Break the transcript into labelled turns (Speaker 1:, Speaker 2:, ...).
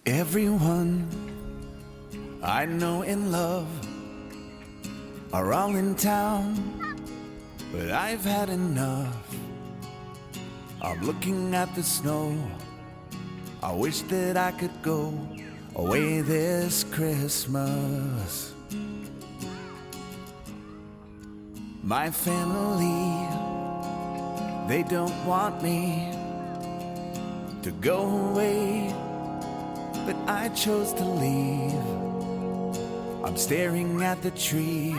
Speaker 1: Everyone I know in love are all in town, but I've had enough. I'm looking at the snow. I wish that I could go away this Christmas. My family, they don't want me to go away, but I chose to leave. I'm staring at the tree.